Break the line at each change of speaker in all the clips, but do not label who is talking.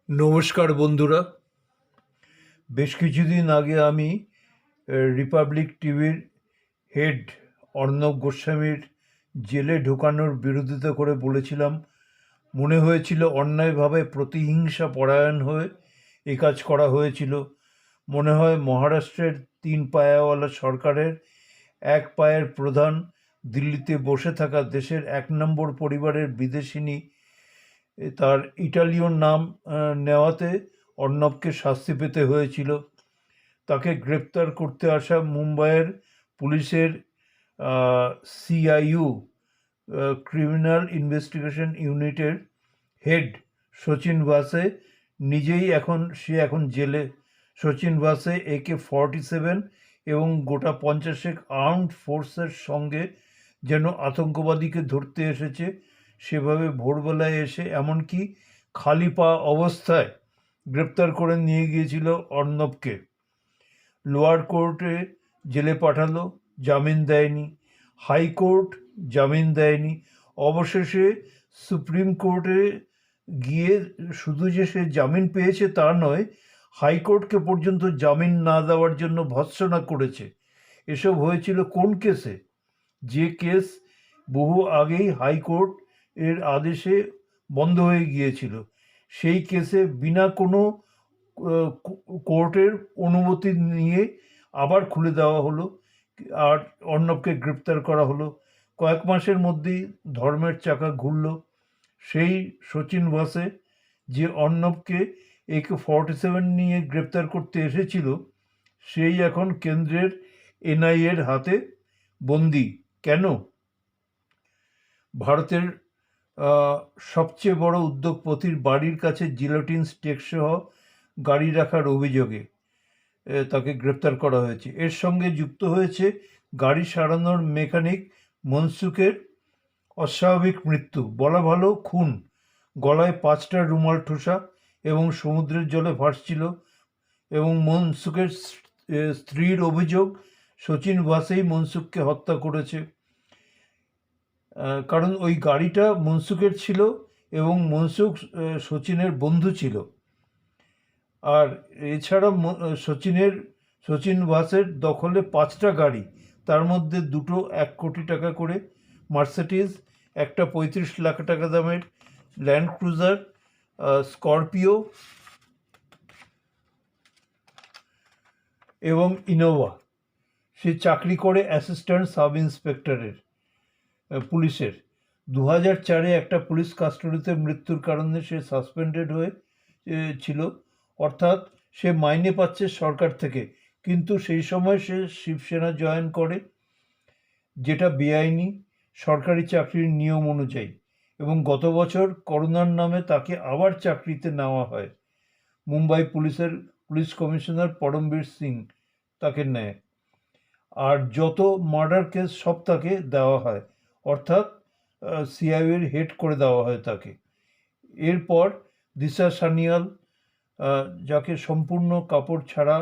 নমস্কার বন্ধুরা। বেশ কিছুদিন আগে আমি রিপাবলিক টিভির হেড অর্ণব গোস্বামীর জেলে ঢোকানোর বিরোধিতা করে বলেছিলাম, মনে হয়েছিল অন্যায়ভাবে প্রতিহিংসা পরায়ণ হয়ে এ কাজ করা হয়েছিল। মনে হয় মহারাষ্ট্রের তিন পায়াওয়ালা সরকারের এক পায়ের প্রধান দিল্লিতে বসে থাকা দেশের এক নম্বর পরিবারের বিদেশিনী তার ইটালীয় নাম নেওয়াতে অর্ণবকে শাস্তি পেতে হয়েছিল। তাকে গ্রেপ্তার করতে আসা মুম্বাইয়ের পুলিশের সিআইইউ ক্রিমিনাল ইনভেস্টিগেশন ইউনিটের হেড সচিন ভাসে সে এখন জেলে। সচিন ভাসে AK-47 এবং গোটা 50 আর্মড ফোর্সের সঙ্গে যেন আতঙ্কবাদীকে ধরতে এসেছে সেভাবে ভোরবেলায় এসে এমনকি খালি পা অবস্থায় গ্রেপ্তার করে নিয়ে গিয়েছিল অর্ণবকে। লোয়ার কোর্টে জেলে পাঠালো, জামিন দেয়নি। হাইকোর্ট জামিন দেয়নি। অবশেষে সুপ্রিম কোর্টে গিয়ে শুধু যে সে জামিন পেয়েছে তা নয়, হাইকোর্টকে পর্যন্ত জামিন না দেওয়ার জন্য ভর্ৎসনা করেছে। এসব হয়েছিল কোন কেসে? যে কেস বহু আগেই হাইকোর্ট এর আদেশে বন্ধ হয়ে গিয়েছিল। সেই কেসে বিনা কোনো কোর্টের অনুমতি নিয়ে আবার খুলে দেওয়া হলো, আর অর্ণবকে গ্রেপ্তার করা হলো। কয়েক মাসের মধ্যেই ধর্মের চাকা ঘুরল। সেই সচিন ভাসে যে অর্ণবকে AK-47 নিয়ে গ্রেপ্তার করতে এসেছিল, সেই এখন কেন্দ্রের NIA-র হাতে বন্দি। কেন? ভারতের সবচেয়ে বড় উদ্যোগপতির বাড়ির কাছে জিলোটিন স্টেকসহ গাড়ি রাখার অভিযোগে তাকে গ্রেপ্তার করা হয়েছে। এর সঙ্গে যুক্ত হয়েছে গাড়ি সারানোর মেকানিক মনসুখের অস্বাভাবিক মৃত্যু, বলা ভালো খুন। গলায় 5টা রুমাল ঠোসা এবং সমুদ্রের জলে ভাসছিল। এবং মনসুখের স্ত্রীর অভিযোগ সচিন ভাসেই মনসুখকে হত্যা করেছে। কারণ ওই গাড়িটা মনসুখের ছিল এবং মনসুখ সচিনের বন্ধু ছিল। আর এছাড়া সচিন ভাসের দখলে 5টা গাড়ি, তার মধ্যে 2টো 1 কোটি টাকা করে মার্সিডিজ, একটা 35 লাখ টাকা দামের ল্যান্ড ক্রুজার স্করপিও এবং ইনোভা। সে চাকরি করে অ্যাসিস্ট্যান্ট সাব ইন্সপেক্টরের পুলিশের। 2004-এ একটা পুলিশ কাস্টডিতে মৃত্যুর কারণে সে সাসপেন্ডেড হয়ে ছিল, অর্থাৎ সে মাইনে পাচ্ছে সরকার থেকে। কিন্তু সেই সময় সে শিবসেনা জয়েন করে, যেটা বেআইনি সরকারি চাকরির নিয়ম অনুযায়ী। এবং গত বছর করোনার নামে তাকে আবার চাকরিতে নেওয়া হয়। মুম্বাই পুলিশ কমিশনার পরমবীর সিং তাকে নেয়। আর যত মার্ডার কেস সব তাকে দেওয়া হয়, অর্থাৎ CIA-র হেড করে দেওয়া হয় তাকে। এরপর দিশা সানিয়াল, যাকে সম্পূর্ণ কাপড় ছাড়া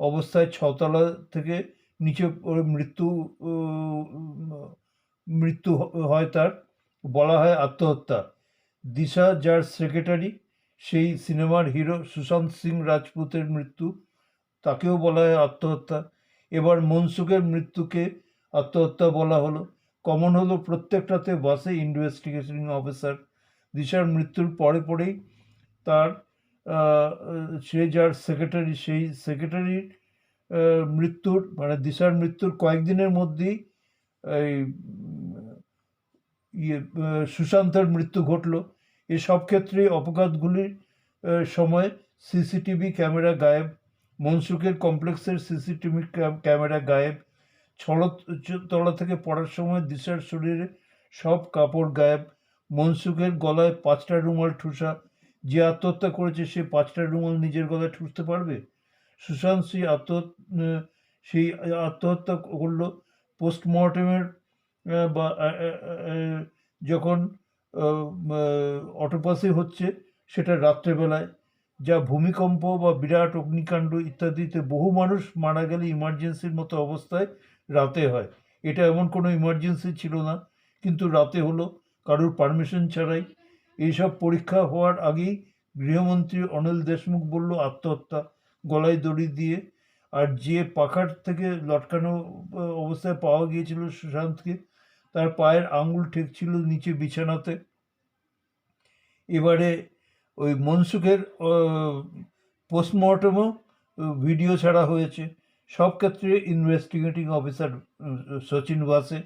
অবস্থায় 6তলা থেকে নিচে পড়ে মৃত্যু হয়, তার বলা হয় আত্মহত্যা। দিশা, যার সেক্রেটারি সেই সিনেমার হিরো সুশান্ত সিং রাজপুতের মৃত্যু, তাকেও বলা হয় আত্মহত্যা। এবার মনসুখের মৃত্যুকে আত্মহত্যা বলা হলো। কমন হলো প্রত্যেকটাতে বাসে ইনভেস্টিগেশন অফিসার। দিশার মৃত্যুর পরেই তার সে যার সেক্রেটারি, সেই সেক্রেটারির মৃত্যুর মানে দিশার মৃত্যুর কয়েকদিনের মধ্যেই এই সুশান্তের মৃত্যু ঘটল। এসব ক্ষেত্রে অপঘাতগুলির সময় CCTV ক্যামেরা গায়েব। মনসুখের কমপ্লেক্সের CCTV ক্যামেরা গায়েব। 6তলা থেকে পড়ার সময় দিশার শরীরে সব কাপড় গায়েব। মনসুখের গলায় 5টা রুমাল ঠুসা। যে আত্মহত্যা করেছে সে 5টা রুমাল নিজের গলায় ঠুসতে পারবে? সুশান্ত সেই আত্মহত্যা করলো পোস্টমর্টেমের বা যখন অটোপসি হচ্ছে সেটা রাত্রেবেলায়। যা ভূমিকম্প বা বিরাট অগ্নিকাণ্ড ইত্যাদিতে বহু মানুষ মারা গেলে ইমার্জেন্সির মতো অবস্থায় রাতে হয়। এটা এমন কোনো ইমার্জেন্সি ছিল না, কিন্তু রাতে হলো কারোর পারমিশন ছাড়াই। এইসব পরীক্ষা হওয়ার আগেই গৃহমন্ত্রী অনিল দেশমুখ বলল আত্মহত্যা, গলায় দড়ি দিয়ে। আর যে পাখার থেকে লটকানো অবস্থায় পাওয়া গিয়েছিল সুশান্তকে, তার পায়ের আঙুল ঠেকছিল নিচে বিছানাতে। এবারে ওই মনসুখের পোস্টমর্টমও ভিডিও ছাড়া হয়েছে। সব ক্ষেত্রে ইনভেস্টিগেটিং অফিসার সচিন ওয়াসে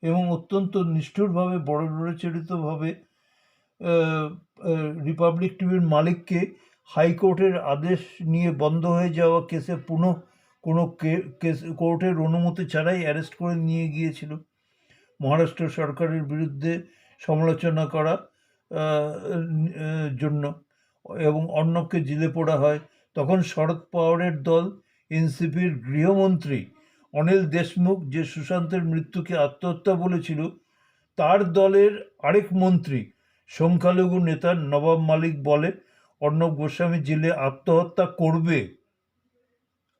এবং অত্যন্ত নিষ্ঠুরভাবে বড়চরিতভাবে রিপাবলিক টিভির মালিককে হাইকোর্টের আদেশ নিয়ে বন্ধ হয়ে যাওয়া কেসে পুনঃ কোনো কেস কোর্টের অনুমতি ছাড়াই অ্যারেস্ট করে নিয়ে গিয়েছিল। মহারাষ্ট্র সরকারের বিরুদ্ধে সমালোচনা করা জন্য, এবং অর্ণবকে জেলে পোড়া হয়। তখন শরদ পাওয়ারের দল, এনসিপির গৃহমন্ত্রী অনিল দেশমুখ, যে সুশান্তের মৃত্যুকে আত্মহত্যা বলেছিল, তার দলের আরেক মন্ত্রী সংখ্যালঘু নেতা নবাব মালিক বলে অর্ণব গোস্বামী জেলে আত্মহত্যা করবে।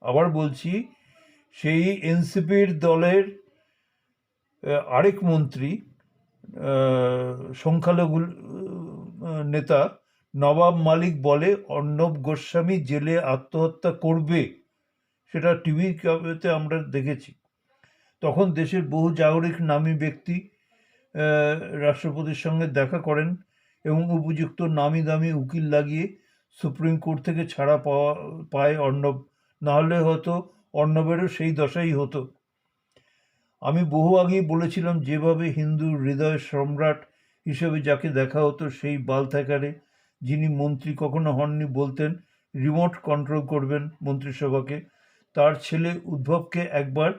আবার বলছি, সেই এনসিপির দলের আরেক মন্ত্রী সংখ্যালঘু নেতা নবাব মালিক বলে অর্ণব গোস্বামী জেলে আত্মহত্যা করবে। সেটা টিভিতে আমরা দেখেছি। তখন দেশের বহু জাগরিক নামী ব্যক্তি রাষ্ট্রপতির সঙ্গে দেখা করেন এবং উপযুক্ত নামি দামি উকিল লাগিয়ে সুপ্রিম কোর্ট থেকে ছাড়া পায় অর্ণব। নাহলে হয়তো অর্ণবেরও সেই দশাই হতো। আমি বহু আগেই বলেছিলাম, যেভাবে হিন্দু হৃদয় সম্রাট হিসেবে যাকে দেখা হতো, সেই বালথ্যাকারে যিনি মন্ত্রী কখনো হননি, বলতেন রিমোট কন্ট্রোল করবেন মন্ত্রিসভাকে, তার ছেলে উদ্ধবকে একবার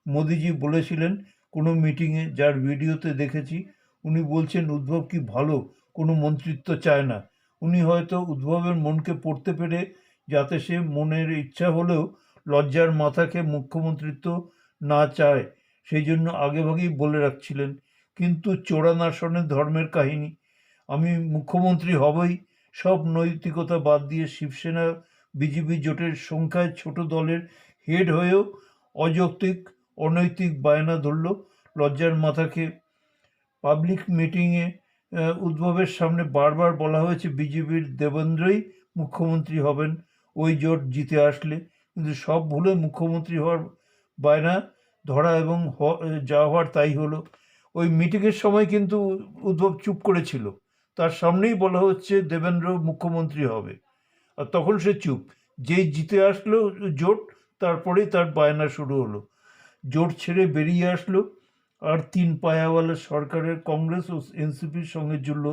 মোদিজি বলেছিলেন কোনো মিটিংয়ে, যার ভিডিওতে দেখেছি। উনি বলছেন উদ্ধব কি ভালো, কোনো মন্ত্রিত্ব চায় না। উনি হয়তো উদ্ধবের মনকে পড়তে পেরে, যাতে সে মনের ইচ্ছা হলেও লজ্জার মাথাকে মুখ্যমন্ত্রিত্ব না চায়, সেই জন্য আগেভাগেই বলে রাখছিলেন। কিন্তু চোরানাশনের ধর্মের কাহিনী, আমি মুখ্যমন্ত্রী হবই, সব নৈতিকতা বাদ দিয়ে শিবসেনা বিজেপি জোটের সংখ্যায় ছোট দলের হেড হয়েও অযৌক্তিক অনৈতিক বায়না ধরল লজ্জার মাথাকে। পাবলিক মিটিংয়ে উদ্ধবের সামনে বারবার বলা হয়েছে বিজেপির দেবেন্দ্রই মুখ্যমন্ত্রী হবেন ওই জোট জিতে আসলে, কিন্তু সব ভুলে মুখ্যমন্ত্রী হওয়ার বায়না ধরা এবং যা হওয়ার তাই হলো। ওই মিটিংয়ের সময় কিন্তু উদ্ধব চুপ করেছিল, তার সামনেই বলা হচ্ছে দেবেন্দ্র মুখ্যমন্ত্রী হবে, আর তখন সে চুপ। যেই জিতে আসলো জোট, তারপরেই তার বায়না শুরু হলো। জোট ছেড়ে বেরিয়ে আসলো, আর তিন পায়াওয়ালা সরকারের কংগ্রেস ও এনসিপির সঙ্গে জুড়ল।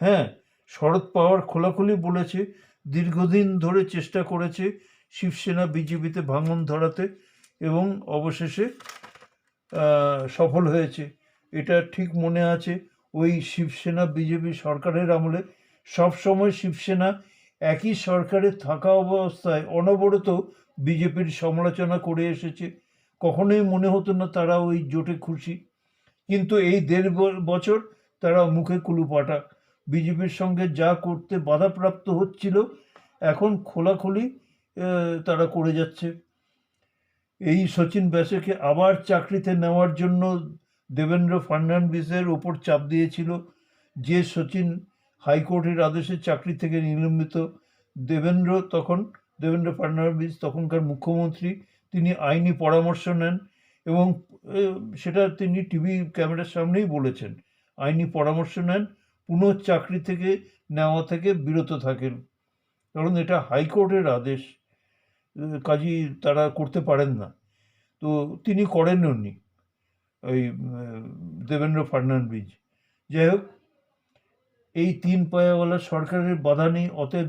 হ্যাঁ, শরদ পাওয়ার খোলাখুলি বলেছে দীর্ঘদিন ধরে চেষ্টা করেছে শিবসেনা বিজেপিতে ভাঙন ধরাতে, এবং অবশেষে সফল হয়েছে। এটা ঠিক মনে আছে, ওই শিবসেনা বিজেপি সরকারের আমলে সবসময় শিবসেনা একই সরকারে থাকা অবস্থায় অনবরত বিজেপির সমালোচনা করে এসেছে। কখনোই মনে হতো না তারা ওই জোটে খুশি। কিন্তু এই 1.5 বছর তারা মুখে কুলুপাটা। বিজেপির সঙ্গে যা করতে বাধাপ্রাপ্ত হচ্ছিল, এখন খোলাখুলি তারা করে যাচ্ছে। এই সচিন ব্যাসেকে আবার চাকরিতে নেওয়ার জন্য দেবেন্দ্র ফাডনাভিসের ওপর চাপ দিয়েছিল। যে সচিন হাইকোর্টের আদেশে চাকরি থেকে নিলম্বিত, দেবেন্দ্র ফাডনাভিস তখনকার মুখ্যমন্ত্রী, তিনি আইনি পরামর্শ নেন এবং সেটা তিনি টিভি ক্যামেরার সামনেই বলেছেন, আইনি পরামর্শ নেন, পুনঃ চাকরি থেকে নেওয়া থেকে বিরত থাকেন, কারণ এটা হাইকোর্টের আদেশ, কাজেই তারা করতে পারেন না। তো তিনি করেননি ওই দেবেন্দ্র ফাডনাভিস। যাই হোক, এই তিন পায়াওয়ালা সরকারের বাধা নেই, অতএব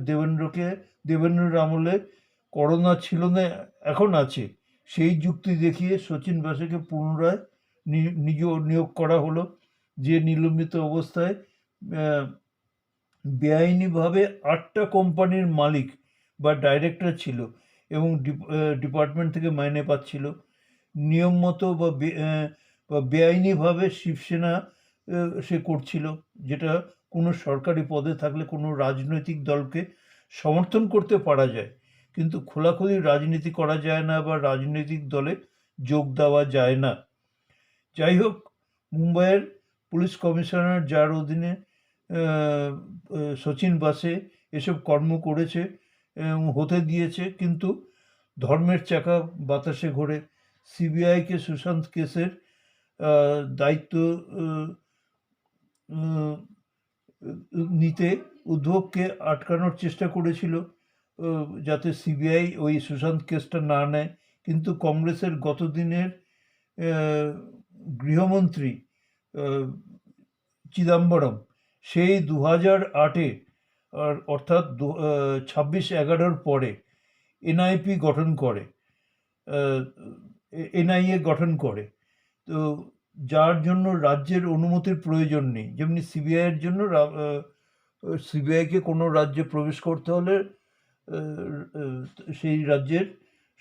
দেবেন্দ্রের আমলে করোনা ছিল না, এখন আছে, সেই যুক্তি দেখিয়ে সচিন ব্যাসকে পুনরায় নিয়োগ করা হলো, যে নিলম্বিত অবস্থায় বেআইনিভাবে 8টা কোম্পানির মালিক বা ডাইরেক্টর ছিল এবং ডিপার্টমেন্ট থেকে মাইনে পাচ্ছিল। নিয়ম মতো বা বেআইনিভাবে শিবসেনা সে করছিল, যেটা কোনো সরকারি পদে থাকলে কোনো রাজনৈতিক দলকে সমর্থন করতে পারা যায়, কিন্তু খোলাখুলি রাজনীতি করা যায় না বা রাজনৈতিক দলে যোগ দেওয়া যায় না। যাই হোক, মুম্বাইয়ের পুলিশ কমিশনার, যার অধীনে সচিন বাসে এসব কর্ম করেছে এবং হতে দিয়েছে, কিন্তু ধর্মের চাকা বাতাসে ঘোরে। সিবিআইকে সুশান্ত কেসের দায়িত্ব আহ, নিতে উদ্ধবকে আটকানোর চেষ্টা করেছিল, যাতে সিবিআই ওই সুশান্ত কেসটা না নেয়। কিন্তু কংগ্রেসের গত দিনের গৃহমন্ত্রী চিদম্বরম সেই 2008-এ, অর্থাৎ 26/11-র পরে এনআইপি গঠন করে, এনআইএ গঠন করে। তো যার জন্য রাজ্যের অনুমতির প্রয়োজন নেই, যেমনি সিবিআইয়ের জন্য সিবিআইকে কোনো রাজ্যে প্রবেশ করতে হলে সেই রাজ্যের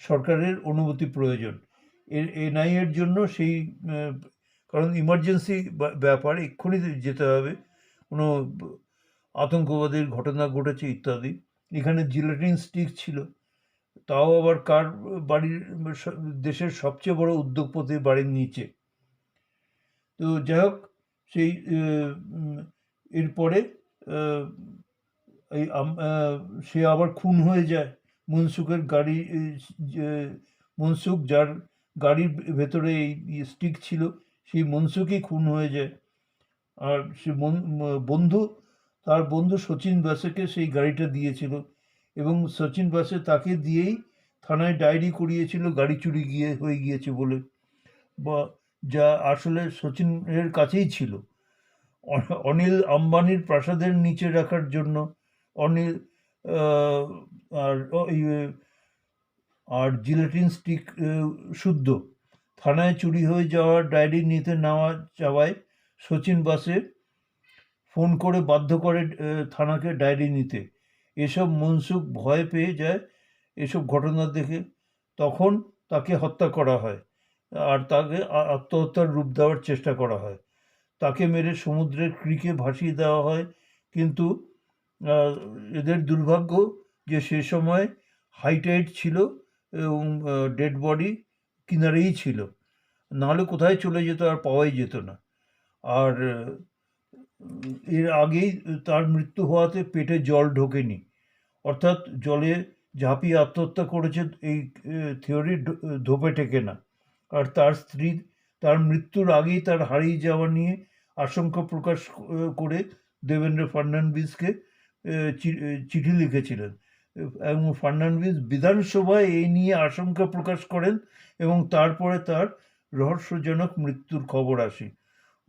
সরকারের অনুমতি প্রয়োজন। এনআইএর জন্য সেই, কারণ ইমার্জেন্সি ব্যাপার, এক্ষুনি যেতে হবে, কোনো আতঙ্কবাদের ঘটনা ঘটেছে ইত্যাদি। এখানে জিলেটিন স্টিক ছিল, তাও আবার কার বাড়ির, দেশের সবচেয়ে বড় উদ্যোগপতির বাড়ির নিচে। তো যাই হোক, সেই এরপরে এই সে আবার খুন হয়ে যায়। মনসুখের গাড়ি, মনসুখ যার গাড়ির ভেতরে এই স্টিক ছিল, সেই মনসুখই খুন হয়ে যায়। আর সে বন্ধু, তার বন্ধু সচিন বাসেকে সেই গাড়িটা দিয়েছিল, এবং সচিন বাসে তাকে দিয়েই থানায় ডায়েরি করিয়েছিল গাড়ি চুরি হয়ে গিয়েছে বলে, বা যা আসলে সচিনের কাছেই ছিল। অনিল আম্বানির প্রাসাদের নিচে রাখার জন্য অনিল আর আর জিলেটিন স্টিক শুদ্ধ থানায় চুরি হয়ে যাওয়ার ডায়েরি নিতে নেওয়া যাওয়ায় সচিন বাসে ফোন করে বাধ্য করে থানাকে ডায়েরি নিতে। এসব মনসুখ ভয় পেয়ে যায় এসব ঘটনা দেখে, তখন তাকে হত্যা করা হয়, আর তাকে আত্মহত্যার রূপ দেওয়ার চেষ্টা করা হয়। তাকে মেরে সমুদ্রের ক্রিকে ভাসিয়ে দেওয়া হয়। কিন্তু এদের দুর্ভাগ্য যে সে সময় হাই টাইড ছিল এবং ডেড বডি কিনারেই ছিল, নাহলে কোথায় চলে যেত আর পাওয়াই যেত না। আর এর আগেই তার মৃত্যু হওয়াতে পেটে জল ঢোকেনি, অর্থাৎ জলে ঝাঁপিয়ে আত্মহত্যা করেছে, এই থিওরি ধোপে টেকে না। আর তার স্ত্রী তার মৃত্যুর আগেই তার হারিয়ে যাওয়া নিয়ে আশঙ্কা প্রকাশ করে দেবেন্দ্র ফাডনবিসকে চিঠি লিখেছিলেন, এবং ফাডনবিস বিধানসভায় এই নিয়ে আশঙ্কা প্রকাশ করেন, এবং তারপরে তার রহস্যজনক মৃত্যুর খবর আসে।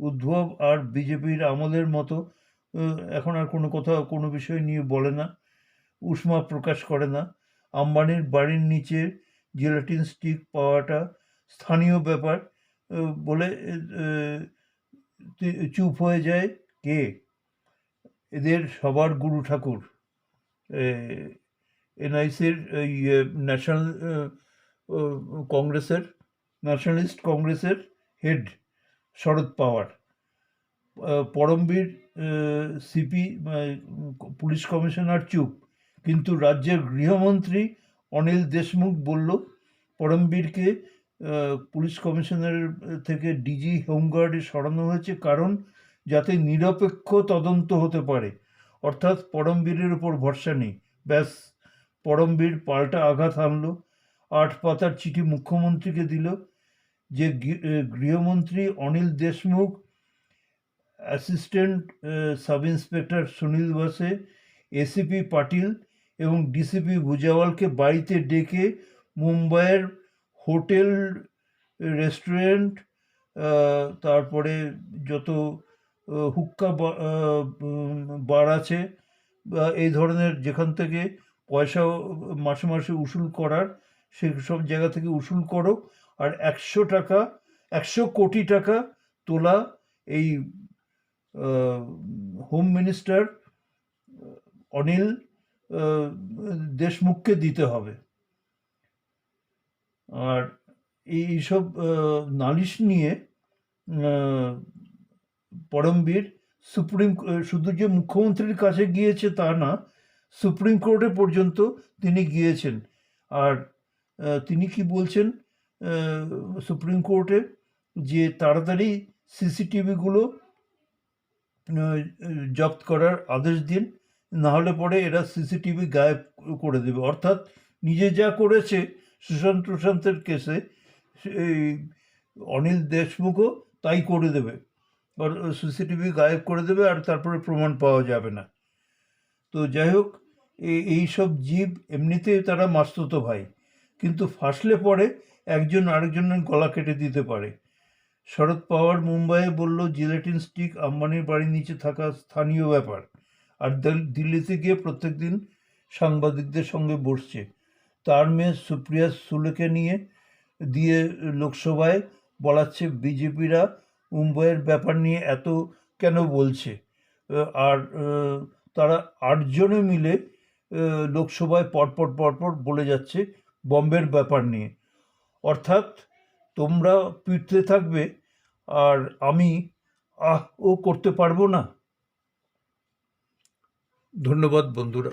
উদ্ধব আর বিজেপির আমলের মতো এখন আর কোনো বিষয় নিয়ে বলে না, উষ্মা প্রকাশ করে না। আম্বানির বাড়ির নিচে জিলেটিন স্টিক পাওয়াটা স্থানীয় ব্যাপার বলে চুপ হয়ে যায় কে? এদের সবার গুরু ঠাকুর, এনআইসির ন্যাশনাল কংগ্রেসের, ন্যাশনালিস্ট কংগ্রেসের হেড শরদ পাওয়ার। পরমবীর সিপি পুলিশ কমিশনার চুপ, কিন্তু রাজ্যের গৃহমন্ত্রী অনিল দেশমুখ বলল পরমবীরকে পুলিশ কমিশনারের থেকে ডিজি হোমগার্ডে সরানো হয়েছে, কারণ যাতে নিরপেক্ষ তদন্ত হতে পারে। অর্থাৎ পরমবীরের উপর ভরসা নেই। ব্যাস, পরমবীর পাল্টা আঘাত হানল, 8 পাতার চিঠি মুখ্যমন্ত্রীকে দিল, যে গৃহমন্ত্রী Anil Deshmukh, assistant sub inspector Sunil Vaze, ACP Patil এবং ডিসিপি ভুজাওয়ালকে বাড়িতে ডেকে মুম্বাইয়ের হোটেল, রেস্টুরেন্ট, তারপরে যত হুক্কা বার আছে, এই ধরনের যেখান থেকে পয়সা মাসে মাসে উসুল করার, সেসব জায়গা থেকে উসুল করো, আর 100 কোটি টাকা তোলা এই হোম মিনিস্টার অনিল দেশমুখকে দিতে হবে। আর এইসব নালিশ নিয়ে পরমবীর শুধু যে মুখ্যমন্ত্রীর কাছে গিয়েছে তা না, সুপ্রিম কোর্টে পর্যন্ত তিনি গিয়েছেন। আর তিনি কি বলছেন সুপ্রিম কোর্টে, যে তাড়াতাড়ি সিসিটিভিগুলো জব্দ করার আদেশ দিন, না হলে পরে এরা সিসিটিভি গায়েব করে দেবে। অর্থাৎ নিজে যা করেছে সুশান্তের কেসে, এই অনিল দেশমুখও তাই করে দেবে, আর সিসিটিভি গায়েব করে দেবে, আর তারপরে প্রমাণ পাওয়া যাবে না। তো যাই হোক, এই সব জীব এমনিতে তারা মাস্তুতো ভাই, কিন্তু ফাঁসলে পরে একজন আরেকজনের গলা কেটে দিতে পারে। শরদ পাওয়ার মুম্বাইয়ে বলল জিলেটিন স্টিক আম্বানির বাড়ির নিচে থাকা স্থানীয় ব্যাপার, আর দিল্লিতে গিয়ে প্রত্যেকদিন সাংবাদিকদের সঙ্গে বসছে। তার মেয়ে সুপ্রিয়া সুলেকে দিয়ে লোকসভায় বলাচ্ছে বিজেপিরা মুম্বাইয়ের ব্যাপার নিয়ে এত কেন বলছে। আর তারা 8 জনে মিলে লোকসভায় পরপর বলে যাচ্ছে বম্বের ব্যাপার নিয়ে। অর্থাৎ তোমরা পিটতে থাকবে আর আমি ও করতে পারবো না। ধন্যবাদ বন্ধুরা।